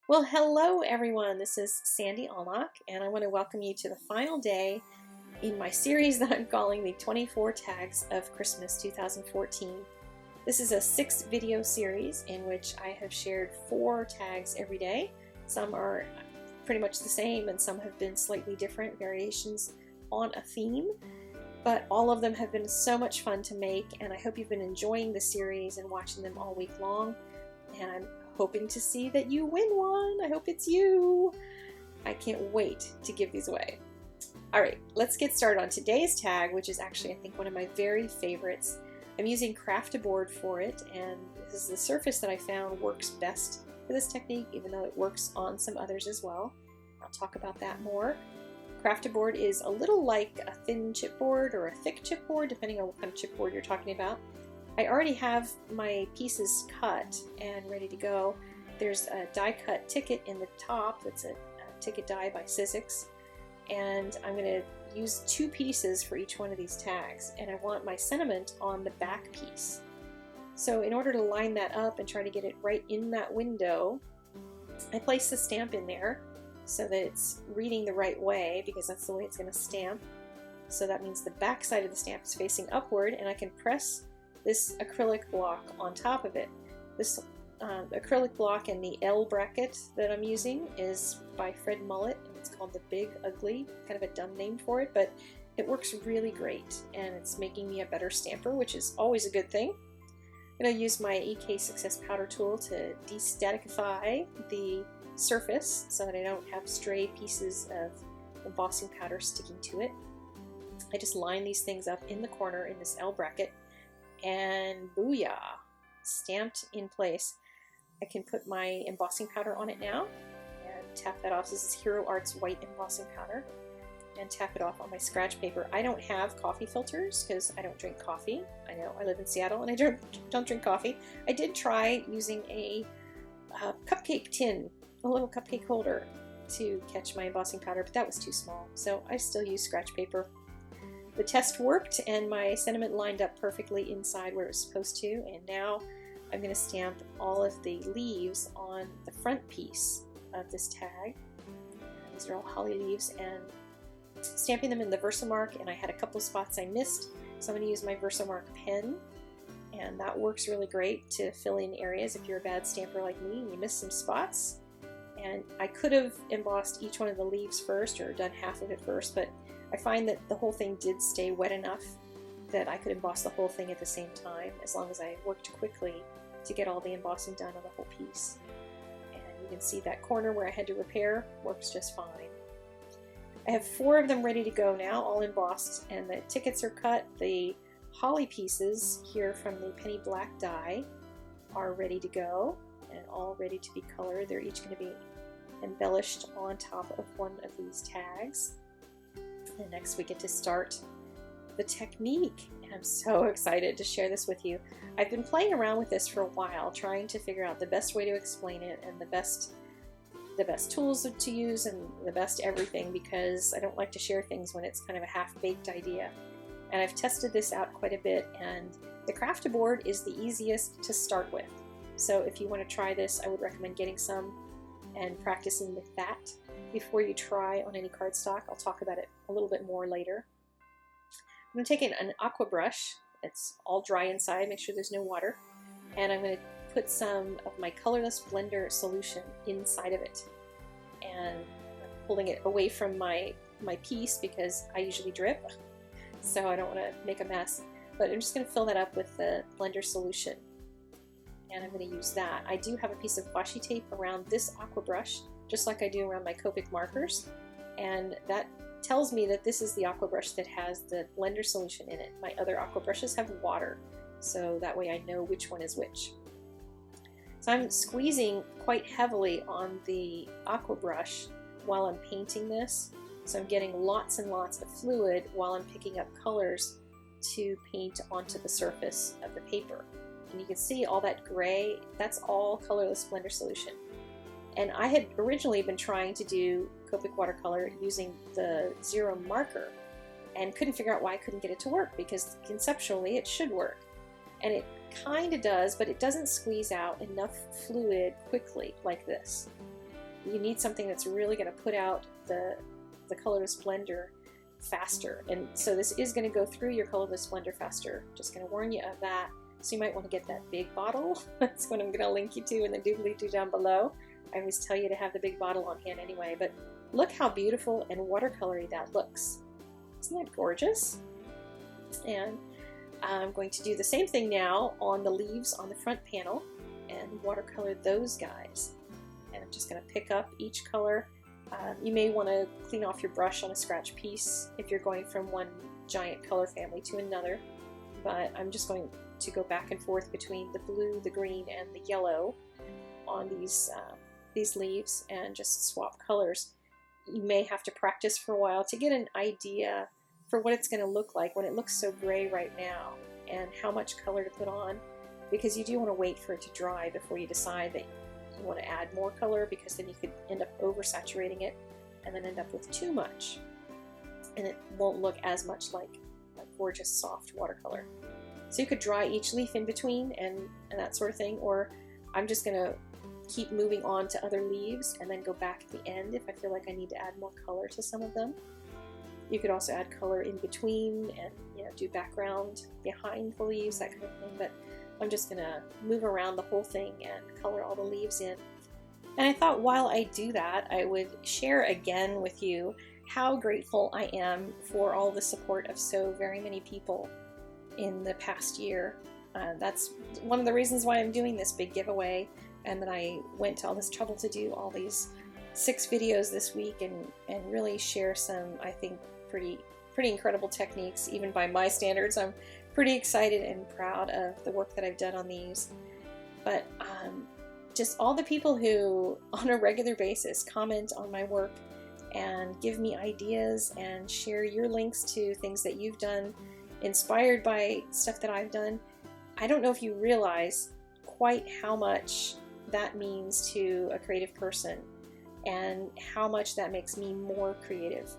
Well, hello everyone. This is Sandy Allnock, and I want to welcome you to the final day in my series that I'm calling the 24 Tags of Christmas 2014. This is a 6-video series in which I have shared 4 tags every day. Some are pretty much the same, and some have been slightly different variations on a theme. But all of them have been so much fun to make, and I hope you've been enjoying the series and watching them all week long. And I'm hoping to see that you win one. I hope it's you. I can't wait to give these away. All right, let's get started on today's tag, which is actually, I think, one of my very favorites. I'm using Craftaboard for it, and this is the surface that I found works best for this technique, even though it works on some others as well. I'll talk about that more. Craftaboard is a little like a thin chipboard or a thick chipboard, depending on what kind of chipboard you're talking about. I already have my pieces cut and ready to go. There's a die cut ticket in the top that's a ticket die by Sizzix, and I'm going to use 2 pieces for each one of these tags, and I want my sentiment on the back piece. So in order to line that up and try to get it right in that window, I place the stamp in there so that it's reading the right way, because that's the way it's going to stamp. So that means the back side of the stamp is facing upward, and I can press this acrylic block on top of it. This acrylic block and the L bracket that I'm using is by Fred Mullet, and it's called the Big Ugly, kind of a dumb name for it, but it works really great, and it's making me a better stamper, which is always a good thing. I'm going to use my EK Success powder tool to destaticify the surface so that I don't have stray pieces of embossing powder sticking to it. I just line these things up in the corner in this L bracket, and booyah, stamped in place. I can put my embossing powder on it now and tap that off. This is Hero Art's white embossing powder, and tap it off on my scratch paper. I don't have coffee filters because I don't drink coffee. I know, I live in Seattle and I don't drink coffee. I did try using a cupcake tin, a little cupcake holder, to catch my embossing powder, but that was too small, so I still use scratch paper. The test worked, and my sentiment lined up perfectly inside where it was supposed to, and now I'm going to stamp all of the leaves on the front piece of this tag. These are all holly leaves, and stamping them in the Versamark, and I had a couple of spots I missed, so I'm going to use my Versamark pen, and that works really great to fill in areas if you're a bad stamper like me and you miss some spots. And I could have embossed each one of the leaves first, or done half of it first, but I find that the whole thing did stay wet enough that I could emboss the whole thing at the same time, as long as I worked quickly to get all the embossing done on the whole piece. And you can see that corner where I had to repair works just fine. I have 4 of them ready to go now, all embossed, and the tickets are cut. The holly pieces here from the penny black die are ready to go and all ready to be colored. They're each going to be embellished on top of one of these tags. And next we get to start the technique, and I'm so excited to share this with you. I've been playing around with this for a while, trying to figure out the best way to explain it and the best tools to use and the best everything, because I don't like to share things when it's kind of a half-baked idea. And I've tested this out quite a bit, and the Craftaboard is the easiest to start with. So if you want to try this, I would recommend getting some and practicing with that before you try on any cardstock. I'll talk about it a little bit more later. I'm going to take an aqua brush. It's all dry inside, make sure there's no water, and I'm going to put some of my colorless blender solution inside of it, and I'm holding it away from my piece because I usually drip, so I don't want to make a mess, but I'm just going to fill that up with the blender solution, and I'm going to use that. I do have a piece of washi tape around this aqua brush, just like I do around my Copic markers, and that tells me that this is the aqua brush that has the blender solution in it. My other aqua brushes have water, so that way I know which one is which. So I'm squeezing quite heavily on the aqua brush while I'm painting this, so I'm getting lots and lots of fluid while I'm picking up colors to paint onto the surface of the paper. And you can see all that gray, that's all colorless blender solution. And I had originally been trying to do Copic watercolor using the zero marker, and couldn't figure out why I couldn't get it to work, because conceptually it should work. And it kind of does, but it doesn't squeeze out enough fluid quickly like this. you need something that's really going to put out the colorless blender faster. And so this is going to go through your colorless blender faster. Just going to warn you of that. So you might want to get that big bottle. That's what I'm going to link you to in the doobly-doo down below. I always tell you to have the big bottle on hand anyway, but look how beautiful and watercolory that looks. Isn't that gorgeous? And I'm going to do the same thing now on the leaves on the front panel and watercolor those guys. And I'm just going to pick up each color. You may want to clean off your brush on a scratch piece if you're going from one giant color family to another, but I'm just going to go back and forth between the blue, the green, and the yellow on these leaves and just swap colors. You may have to practice for a while to get an idea for what it's going to look like when it looks so gray right now, and how much color to put on, because you do want to wait for it to dry before you decide that you want to add more color, because then you could end up oversaturating it and then end up with too much, and it won't look as much like gorgeous soft watercolor. So you could dry each leaf in between and that sort of thing, or I'm just going to keep moving on to other leaves and then go back at the end if I feel like I need to add more color to some of them. You could also add color in between and, you know, do background behind the leaves, that kind of thing, but I'm just going to move around the whole thing and color all the leaves in. And I thought while I do that, I would share again with you how grateful I am for all the support of so very many people in the past year. That's one of the reasons why I'm doing this big giveaway, and that I went to all this trouble to do all these 6 videos this week and really share some, I think, pretty incredible techniques, even by my standards. I'm pretty excited and proud of the work that I've done on these. But just all the people who on a regular basis comment on my work and give me ideas and share your links to things that you've done inspired by stuff that I've done. I don't know if you realize quite how much that means to a creative person and how much that makes me more creative.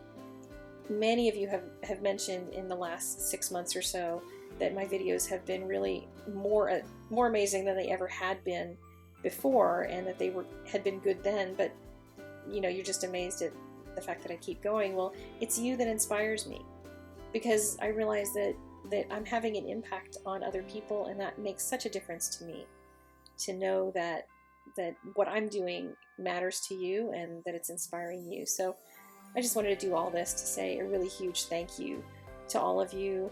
Many of you have mentioned in the last 6 months or so that my videos have been really more amazing than they ever had been before, and that they had been good then, but you know, you're just amazed at the fact that I keep going. Well, it's you that inspires me, because I realize that I'm having an impact on other people, and that makes such a difference to me, to know that what I'm doing matters to you and that it's inspiring you. So I just wanted to do all this to say a really huge thank you to all of you.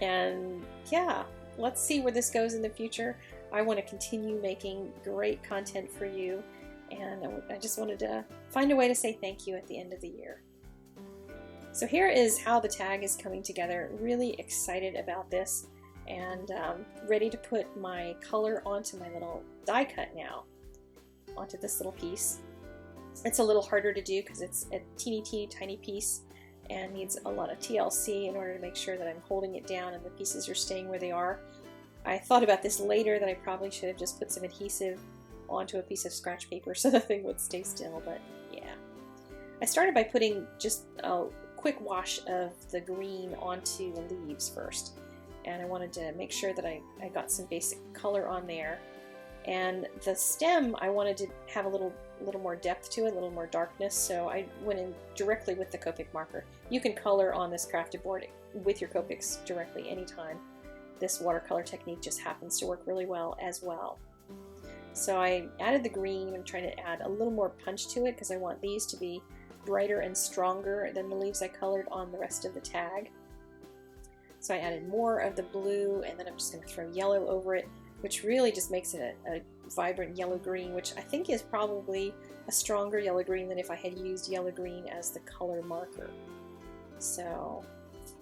And yeah, let's see where this goes in the future. I want to continue making great content for you, and I just wanted to find a way to say thank you at the end of the year. So here is how the tag is coming together. Really excited about this, and ready to put my color onto my little die cut now, onto this little piece. It's a little harder to do because it's a teeny tiny piece and needs a lot of TLC in order to make sure that I'm holding it down and the pieces are staying where they are. I thought about this later, that I probably should have just put some adhesive onto a piece of scratch paper so the thing would stay still, but yeah. I started by putting just a quick wash of the green onto the leaves first, and I wanted to make sure that I got some basic color on there. And the stem, I wanted to have a little more depth to it, a little more darkness, so I went in directly with the Copic marker. You can color on this crafted board with your Copics directly anytime. This watercolor technique just happens to work really well as well. So I added the green. I'm trying to add a little more punch to it because I want these to be brighter and stronger than the leaves I colored on the rest of the tag. So I added more of the blue, and then I'm just going to throw yellow over it, which really just makes it a vibrant yellow-green, which I think is probably a stronger yellow-green than if I had used yellow-green as the color marker. So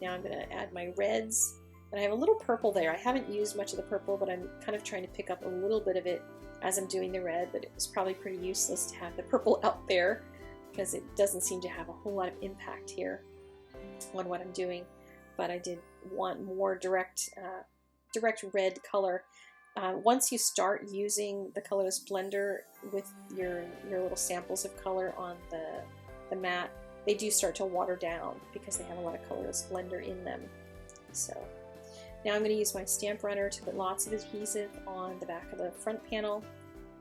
now I'm going to add my reds, and I have a little purple there. I haven't used much of the purple, but I'm kind of trying to pick up a little bit of it as I'm doing the red, but it was probably pretty useless to have the purple out there because it doesn't seem to have a whole lot of impact here on what I'm doing. But I did want more direct red color. Once you start using the colorless blender with your little samples of color on the mat, they do start to water down because they have a lot of colorless blender in them. So now I'm going to use my stamp runner to put lots of adhesive on the back of the front panel,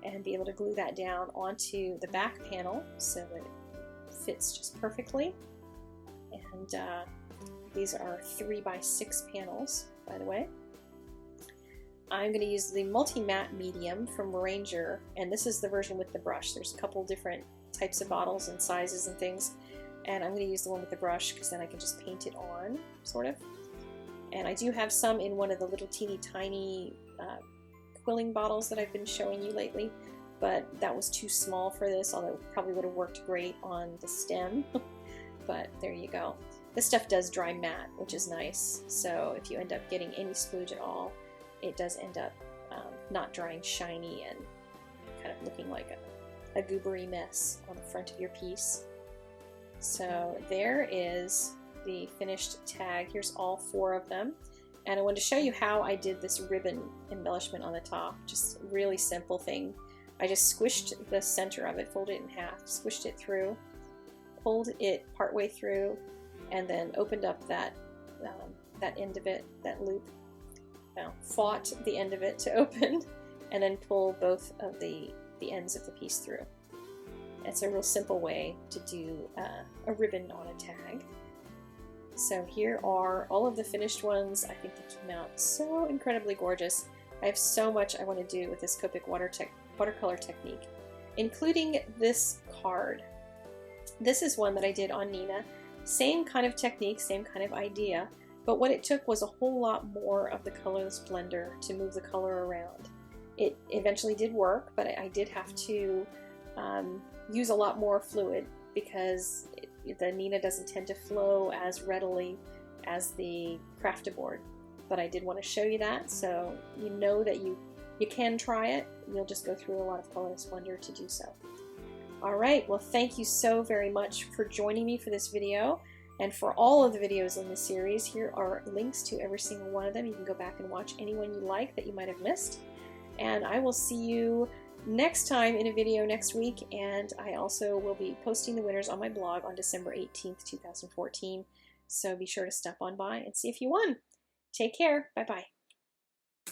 and be able to glue that down onto the back panel so that it fits just perfectly. And these are 3x6 panels, by the way. I'm going to use the multi-matte medium from Ranger, and this is the version with the brush. There's a couple different types of bottles and sizes and things, and I'm going to use the one with the brush because then I can just paint it on, sort of. And I do have some in one of the little teeny tiny quilling bottles that I've been showing you lately, but that was too small for this, although it probably would have worked great on the stem. But there you go. This stuff does dry matte, which is nice, so if you end up getting any splooge at all, it does end up not drying shiny and kind of looking like a goobery mess on the front of your piece. So there is the finished tag. Here's all 4 of them. And I wanted to show you how I did this ribbon embellishment on the top. Just a really simple thing. I just squished the center of it, folded it in half, squished it through, pulled it partway through, and then opened up that end of it, that loop. Now, fought the end of it to open, and then pull both of the ends of the piece through. It's a real simple way to do a ribbon on a tag. So here are all of the finished ones. I think they came out so incredibly gorgeous. I have so much I want to do with this Copic watercolor technique, including this card. This is one that I did on Nina. Same kind of technique, same kind of idea, but what it took was a whole lot more of the colorless blender to move the color around. It eventually did work, but I did have to use a lot more fluid because the Nina doesn't tend to flow as readily as the Craftaboard. But I did want to show you that, so you know that you can try it. You'll just go through a lot of colorless blender to do so. Alright, well thank you so very much for joining me for this video, and for all of the videos in this series. Here are links to every single one of them. You can go back and watch any one you like that you might have missed. And I will see you next time in a video next week, and I also will be posting the winners on my blog on December 18th, 2014. So be sure to stop on by and see if you won. Take care. Bye-bye.